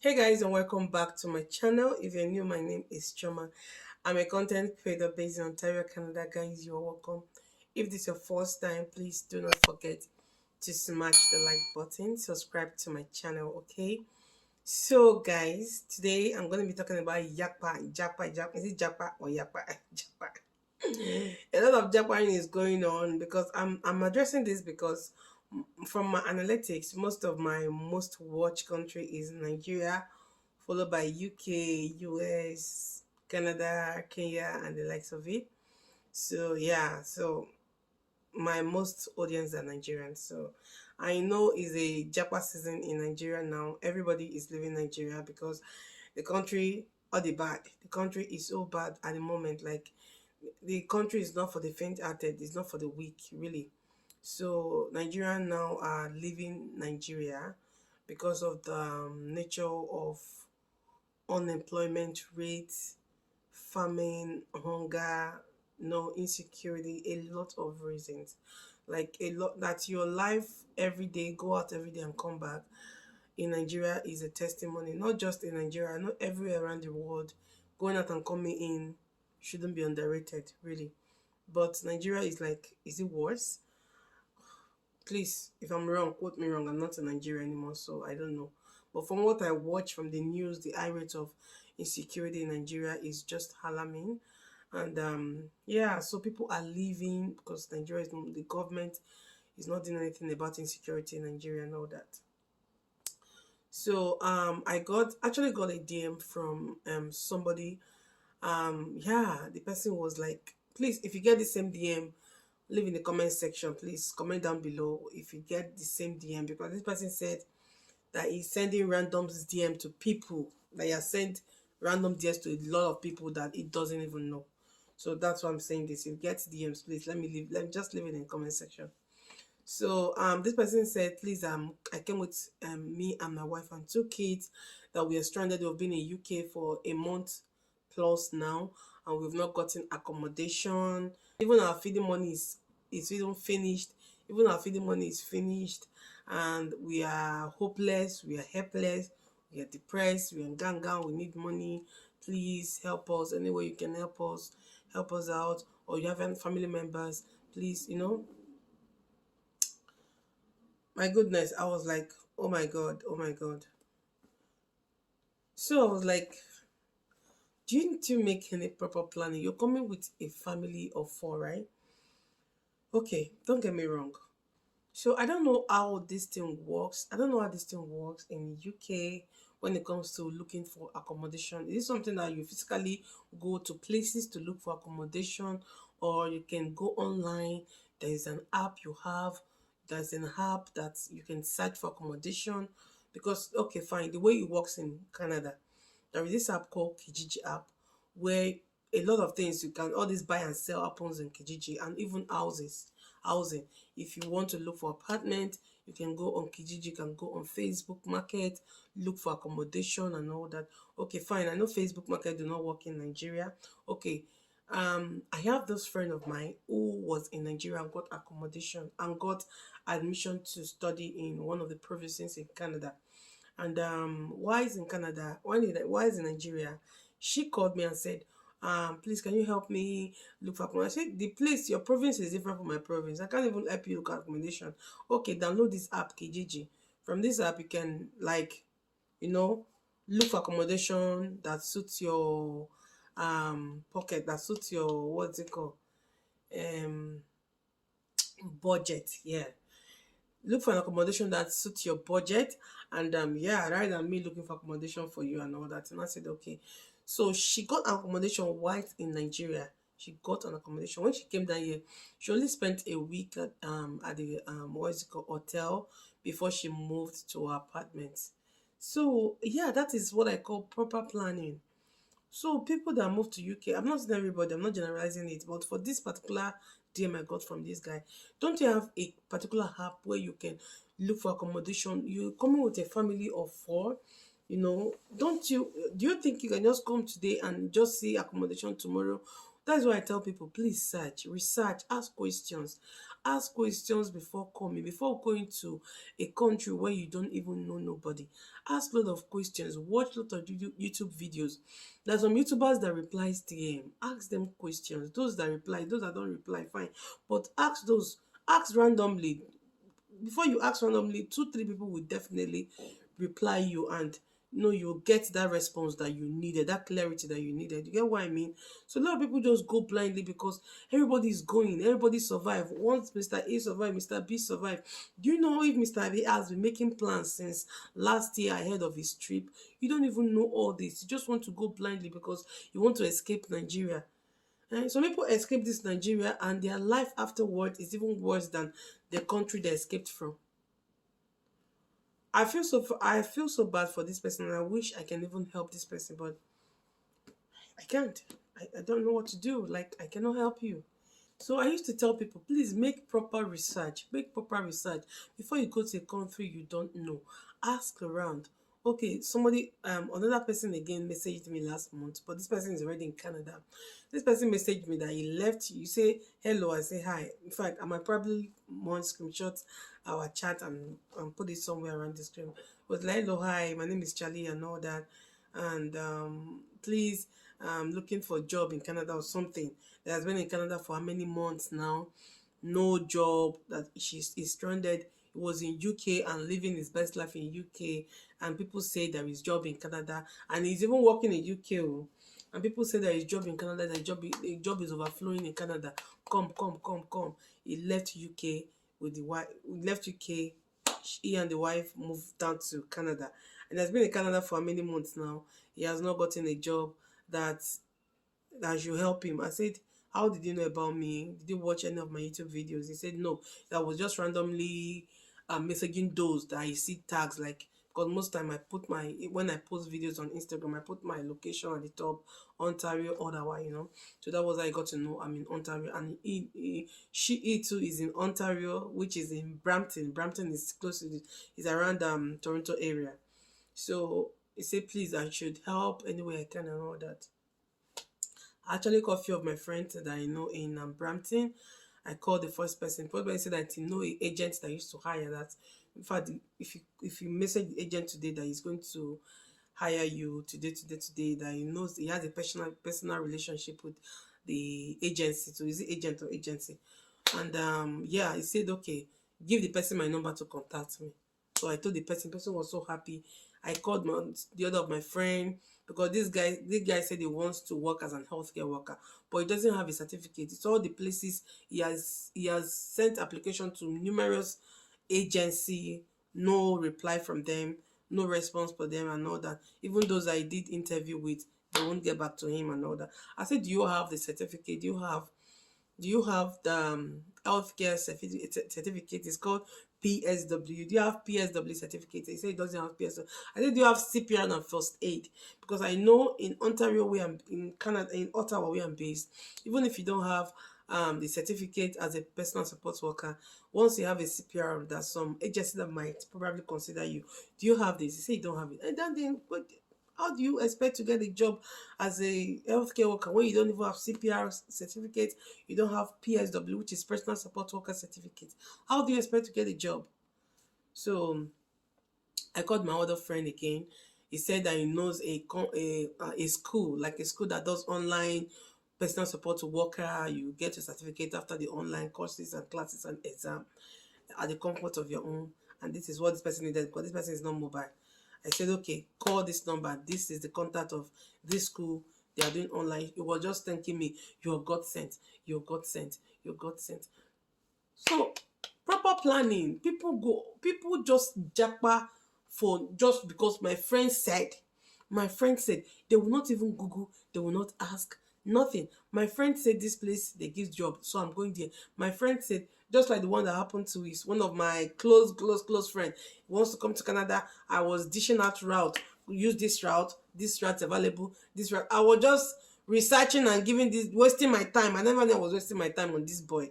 Hey guys, and welcome back to my channel. If you're new, my name is Choma. I'm a content creator based in Ontario, Canada. Guys, you're welcome. If this is your first time, please do not forget to smash the like button, subscribe to my channel, okay? So guys, today I'm going to be talking about Japa. Is it Japa or Yapa? Japa. A lot of Japan is going on because I'm addressing this because from my analytics, most of my most watched country is Nigeria, followed by UK, US, Canada, Kenya, and the likes of it. So yeah, so my most audience are Nigerians. So I know it's a Japa season in Nigeria now. Everybody is leaving Nigeria because the country or the bad. The country is so bad at the moment. Like the country is not for the faint-hearted. It's not for the weak, really. So Nigerians now are leaving Nigeria because of the nature of unemployment rate, famine, hunger, no insecurity, a lot of reasons. Like a lot that your life every day, go out every day and come back in Nigeria is a testimony. Not just in Nigeria, not everywhere around the world. Going out and coming in shouldn't be underrated, really. But Nigeria is like, is it worse? Please, if I'm wrong, quote me wrong. I'm not in Nigeria anymore, so I don't know. But from what I watch from the news, the high rate of insecurity in Nigeria is just alarming. And yeah, so people are leaving because Nigeria is the government is not doing anything about insecurity in Nigeria and all that. So I got a DM from somebody. Yeah, the person was like, please, if you get the same DM, leave in the comment section. Please comment down below if you get the same DM, because this person said that he's sending random DM to people, that he has sent random DMs to a lot of people that he doesn't even know. So that's why I'm saying this. If you get DMs, please let me just leave it in the comment section. So this person said, please, I came with me and my wife and two kids that we are stranded. We've been in UK for a month plus now, and we've not gotten accommodation. Even our feeding money is even finished. Even our feeding money is finished, and we are hopeless. We are helpless. We are depressed. We are gang. We need money. Please help us. Any way you can help us out. Or you have any family members, please, my goodness, I was like, oh my god, oh my god. So I was like, do you need to make any proper planning? You're coming with a family of four, right? Okay, don't get me wrong. So I don't know how this thing works. I don't know how this thing works in UK when it comes to looking for accommodation. Is it something that you physically go to places to look for accommodation, or you can go online? There is an app you have. There's an app that you can search for accommodation. Because okay, fine. The way it works in Canada, there is this app called Kijiji app where a lot of things you can all this buy and sell happens in Kijiji, and even housing. If you want to look for apartment, you can go on Kijiji, you can go on Facebook Market, look for accommodation and all that. Okay, fine. I know Facebook Market do not work in Nigeria. Okay. I have this friend of mine who was in Nigeria and got accommodation and got admission to study in one of the provinces in Canada. And why is in Canada? Why is in Nigeria? She called me and said, please can you help me look for accommodation? I said, the place, your province is different from my province. I can't even help you look at accommodation. Okay, download this app, Kijiji. From this app, you can you know, look for accommodation that suits your pocket, that suits your what's it called? Um budget. Yeah, look for an accommodation that suits your budget. And yeah, rather than me looking for accommodation for you and all that. And I said okay. So she got an accommodation white in Nigeria. She got an accommodation when she came down here. She only spent a week at the what is it called, hotel, before she moved to her apartment. So yeah, that is what I call proper planning. So people that move to UK, I'm not saying everybody, I'm not generalizing it, but for this particular DM I got from this guy, don't you have a particular app where you can look for accommodation? You coming with a family of four, don't you do you think you can just come today and just see accommodation tomorrow? That's why I tell people, please search, research, ask questions. Ask questions before coming, before going to a country where you don't even know nobody. Ask a lot of questions. Watch a lot of YouTube videos. There's some YouTubers that replies DM. Ask them questions. Those that reply, those that don't reply, fine. But ask those, ask randomly. Before you ask randomly, two, three people will definitely reply you, and you'll get that response that you needed, that clarity that you needed. You get what I mean? So a lot of people just go blindly because everybody's going, everybody survive. Once Mr. A survived, Mr. B survived. Do you know if Mr. B has been making plans since last year ahead of his trip? You don't even know all this. You just want to go blindly because you want to escape Nigeria. Some people escape this Nigeria and their life afterward is even worse than the country they escaped from. I feel so bad for this person, and I wish I can even help this person, but I can't. I don't know what to do. Like, I cannot help you. So I used to tell people, please make proper research. Make proper research before you go to a country you don't know. Ask around. Okay, somebody, another person again messaged me last month, but this person is already in Canada. This person messaged me that he left. You say hello, I say hi. In fact, I might probably want screenshot our chat and put it somewhere around the screen. But like, hello, hi, my name is Charlie and all that, and please, I'm looking for a job in Canada or something. That has been in Canada for how many months now? No job. That she's is stranded. He was in UK and living his best life in UK, and people say there is job in Canada, and he's even working in UK. Oh. And people say there is job in Canada. The job is overflowing in Canada. Come, come, come, come. He left UK with the wife. Left UK. He and the wife moved down to Canada, and has been in Canada for many months now. He has not gotten a job that should help him. I said, how did you know about me? Did you watch any of my YouTube videos? He said, no, that was just randomly messaging those that I see tags, like, because most time I put when I post videos on Instagram, I put my location at the top, Ontario, Ottawa. So that was how I got to know I'm in Ontario. And he too is in Ontario, which is in Brampton. Brampton is close to is around Toronto area. So he said, please, I should help any way I can and all that. I actually called a few of my friends that I know in Brampton. I called the first person. The first person said that he know an agent that used to hire that. In fact, if you message the agent today that he's going to hire you today, that he knows he has a personal relationship with the agency. So is it agent or agency? And yeah, he said, okay, give the person my number to contact me. So I told the person was so happy. I called the other of my friend, because this guy said he wants to work as an healthcare worker, but he doesn't have a certificate. It's all the places he has sent application to numerous agency, no reply from them, no response for them and all that. Even those I did interview with, they won't get back to him and all that. I said, do you have the certificate? Do you have the healthcare certificate? It's called PSW. Do you have PSW certificate? He said he doesn't have PSW. I said, do you have CPR and first aid? Because I know in Ontario, in Canada, in Ottawa, where I'm based, even if you don't have the certificate as a personal support worker, once you have a CPR, there's some agency that might probably consider you. Do you have this? He said you don't have it. And then how do you expect to get a job as a healthcare worker when you don't even have CPR certificate, you don't have PSW, which is personal support worker certificate? How do you expect to get a job? So I called my other friend again. He said that he knows a school, like a school that does online personal support worker. You get your certificate after the online courses and classes and exam at the comfort of your own. And this is what this person needed, because this person is not mobile. I said, okay, call this number. This is the contact of this school. They are doing online. He was just thanking me. You're God sent. You're God sent. You're God sent. So, proper planning. People just japa for just because my friend said. My friend said they will not even Google. They will not ask. Nothing. My friend said this place, they give job, so I'm going there. My friend said, just like the one that happened to is one of my close friend. He wants to come to Canada. I was dishing out route. Use this route. This route's available. This route. I was just researching and wasting my time. I never knew I was wasting my time on this boy.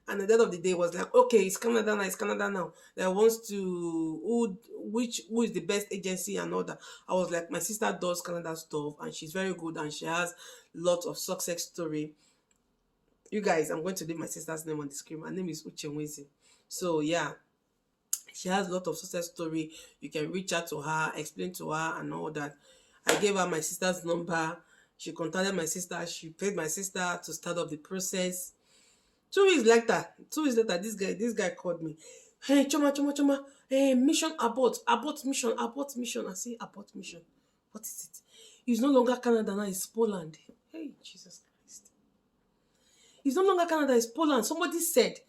And at the end of the day, was like, okay, it's Canada now. It's Canada now. That wants to who is the best agency and all that. I was like, my sister does Canada stuff, and she's very good, and she has lots of success story You guys, I'm going to leave my sister's name on the screen. Her name is Uchenwezi. So yeah, she has a lot of success story. You can reach out to her, explain to her and all that. I gave her my sister's number. She contacted my sister. She paid my sister to start up the process. 2 weeks later, this guy called me. Hey, Choma, hey, mission abort mission. I say, abort mission. What is it? It's no longer Canada now, it's Poland. Hey, Jesus Christ. It's no longer Canada, it's Poland. Somebody said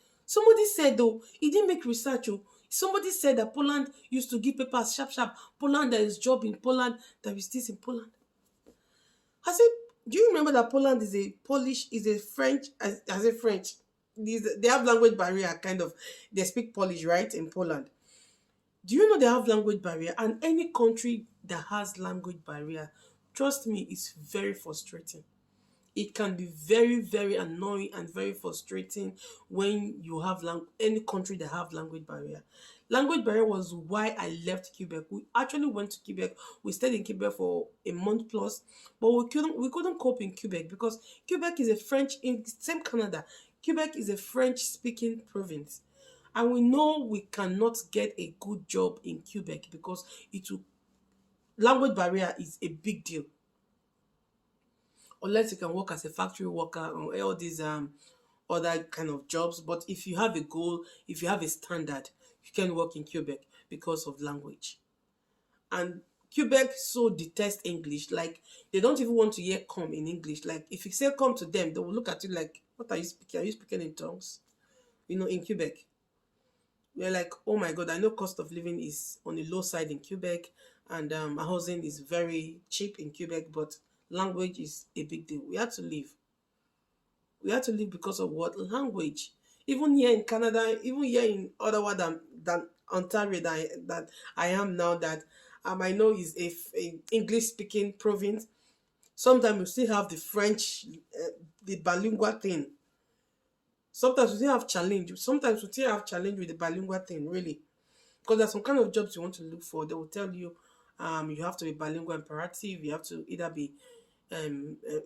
though, he didn't make research. Oh. Somebody said that Poland used to give papers sharp. Poland, there is job in Poland, there is this in Poland. I said, do you remember that Poland is a Polish, is a French, as a French? They have language barrier, kind of. They speak Polish, right, in Poland. Do you know they have language barrier? And any country that has language barrier, trust me, it's very frustrating. It can be very, very annoying and very frustrating when you have any country that have language barrier. Language barrier was why I left Quebec. We actually went to Quebec. We stayed in Quebec for a month plus, but we couldn't cope in Quebec because Quebec is a French in same Canada. Quebec is a French speaking province. And we know we cannot get a good job in Quebec because language barrier is a big deal. Unless you can work as a factory worker or all these other kind of jobs. But if you have a goal, if you have a standard, you can work in Quebec because of language. And Quebec so detest English, like they don't even want to hear come in English. Like if you say come to them, they will look at you like, what are you speaking? Are you speaking in tongues? In Quebec. We're like, oh my God, I know cost of living is on the low side in Quebec, and housing is very cheap in Quebec, but language is a big deal. We had to leave. We had to leave because of what? Language. Even here in Canada, even here in Ottawa than Ontario that I am now, that I know is a English speaking province. Sometimes we still have the French, the bilingual thing. Sometimes we still have challenge. Sometimes we still have challenge with the bilingual thing, really. Because there's some kind of jobs you want to look for. They will tell you you have to be bilingual imperative. You have to either be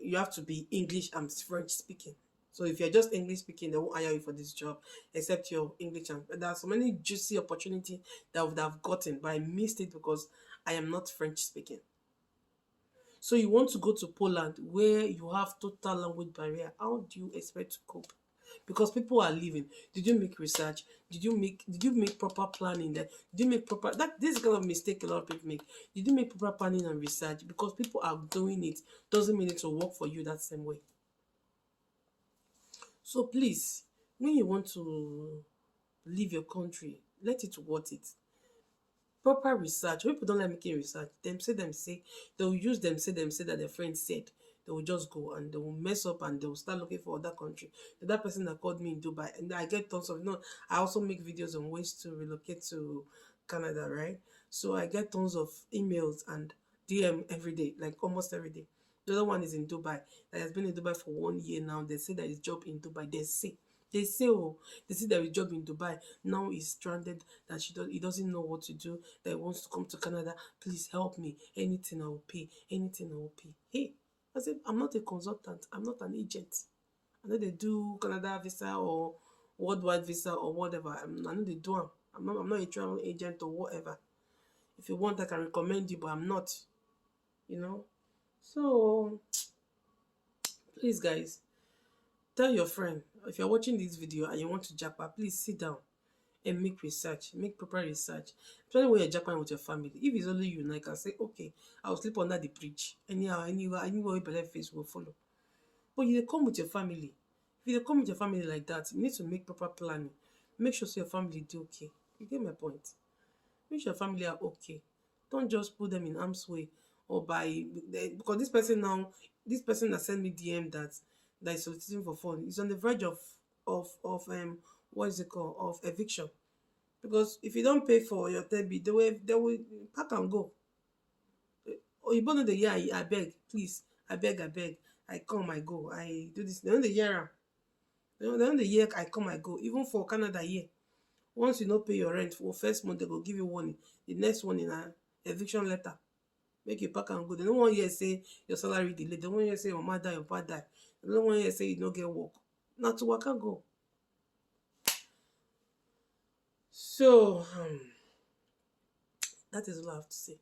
you have to be English and French speaking. So if you're just English speaking, they won't hire you for this job except your English. And there are so many juicy opportunity that I would have gotten, but I missed it because I am not French speaking. So you want to go to Poland where you have total language barrier. How do you expect to cope? Because people are leaving. Did you make research? Did you make proper planning? Did you make proper this is kind of mistake a lot of people make. Did you make proper planning and research? Because people are doing it doesn't mean it will work for you that same way. So please, when you want to leave your country, let it worth it. Proper research. When people don't like making research, them say they will use them say that their friend said. They will just go and they will mess up and they will start looking for other country. That person that called me in Dubai, and I get tons of I also make videos on ways to relocate to Canada, right? So I get tons of emails and DM every day, like almost every day. The other one is in Dubai. That has been in Dubai for 1 year now. They say there is job in Dubai. They say there is job in Dubai. Now he's stranded, that he doesn't know what to do, that he wants to come to Canada. Please help me. Anything I will pay. Anything I will pay. Hey, I said, I'm not a consultant. I'm not an agent. I know they do Canada visa or worldwide visa or whatever. I know they do them. I'm not a travel agent or whatever. If you want, I can recommend you, but I'm not. You know? So, please, guys, tell your friend, if you're watching this video and you want to japa, please sit down and make research, make proper research. Especially when you're japping with your family. If it's only you, I can say, okay, I'll sleep under the bridge. Anyhow, anywhere you better face will follow. But you come with your family. If you come with your family like that, you need to make proper planning. Make sure so your family do okay. You get my point? Make sure your family are okay. Don't just put them in harm's way or because this person that sent me DM that is soliciting for phone is on the verge of what is it called, of eviction. Because if you don't pay for your tebi, they will pack and go. Oh, you born the year, I beg, please, I beg, I come, I go, I do this. They don't the year, they don't the year I come, I go. Even for Canada here, once you not pay your rent for first month, they go give you warning. The next one in a eviction letter, make you pack and go. They don't want you to say your salary delay. They don't want you to say your mother, your father die. They don't want you to say you don't get work. Not to waka go. So that is all I have to say.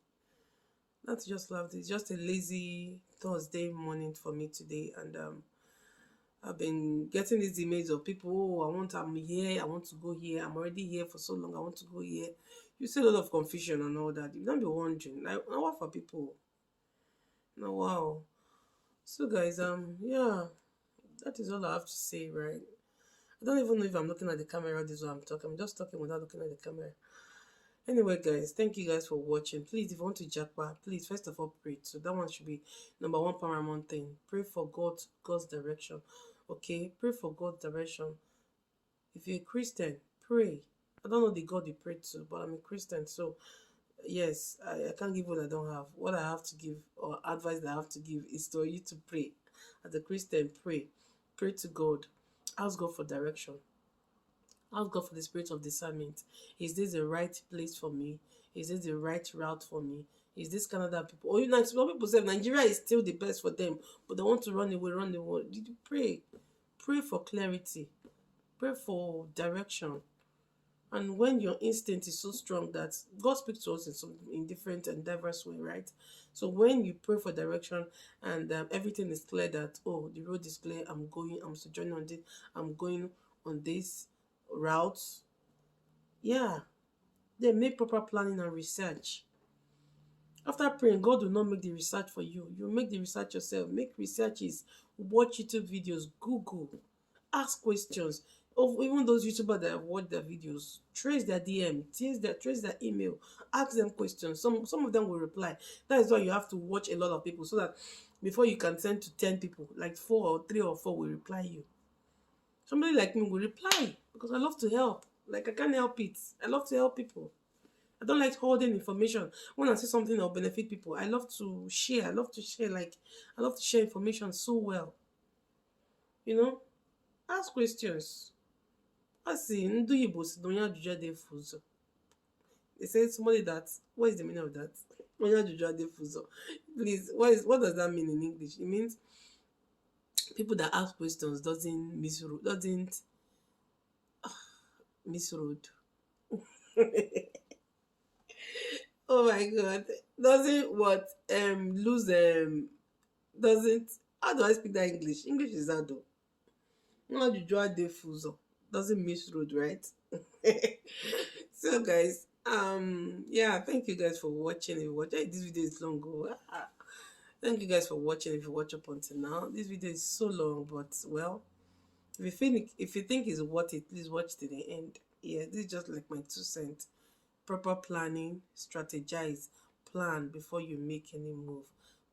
That's just love. It's just a lazy Thursday morning for me today, and I've been getting these emails of people. Oh, I'm here. I want to go here. I'm already here for so long. I want to go here. You see a lot of confusion and all that. You don't be wondering. Like, now what for people? Now, wow. So, guys, yeah, that is all I have to say, right? I don't even know if I'm looking at the camera. This is what I'm talking. I'm just talking without looking at the camera. Anyway, guys, thank you guys for watching. Please, if you want to jackpot, please first of all pray. So that one should be number one paramount thing. Pray for God's direction. Okay, pray for God's direction. If you're a Christian, pray. I don't know the God you pray to, but I'm a Christian, so yes, I can't give what I don't have. What I have to give or advice that I have to give is for you to pray. As a Christian, pray. Pray to God. Ask God for direction. Ask God for the spirit of discernment. Is this the right place for me? Is this the right route for me? Is this Canada people? Or you know, some people say Nigeria is still the best for them, but they want to run away, run the world. Did you pray? Pray for clarity. Pray for direction. And when your instinct is so strong that God speaks to us in different and diverse way, right? So when you pray for direction and everything is clear that, oh, the road is clear, I'm sojourning on this, I'm going on this route. Yeah, then make proper planning and research. After praying, God will not make the research for you. You make the research yourself. Make researches. Watch YouTube videos. Google. Ask questions. Of even those YouTubers that have watched their videos, trace their DM, trace their email, ask them questions. Some of them will reply. That is why you have to watch a lot of people so that before you can send to 10 people, like 3 or 4 will reply you. Somebody like me will reply because I love to help. Like I can't help it. I love to help people. I don't like holding information. When I see something that will benefit people, I love to share. I love to share. Like, I love to share information so well. You know? Ask questions. See, Ndu Igbo si na onye ajụjụ adịghị ụzọ. They say somebody that, what is the meaning of that? Onye ajụjụ adịghị ụzọ. Please, what does that mean in English? It means people that ask questions doesn't misroad. Oh my god. Doesn't what lose doesn't, how do I speak that English? English is hard though. Not you draw the fuso. Doesn't miss road, right? So guys, yeah, thank you guys for watching. If you watch this video is long ago. Thank you guys for watching. If you watch up until now, this video is so long, but well, if you think it's worth it, please watch to the end. Yeah, this is just like my 2 cents. Proper planning, strategize, plan before you make any move.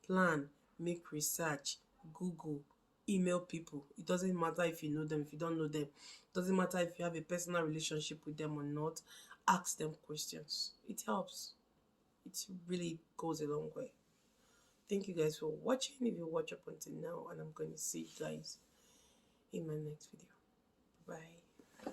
Plan, make research, Google, email people. It doesn't matter if you know them, if you don't know them. It doesn't matter if you have a personal relationship with them or not. Ask them questions. It helps. It really goes a long way. Thank you guys for watching. If you watch up until now, and I'm going to see you guys in my next video. Bye.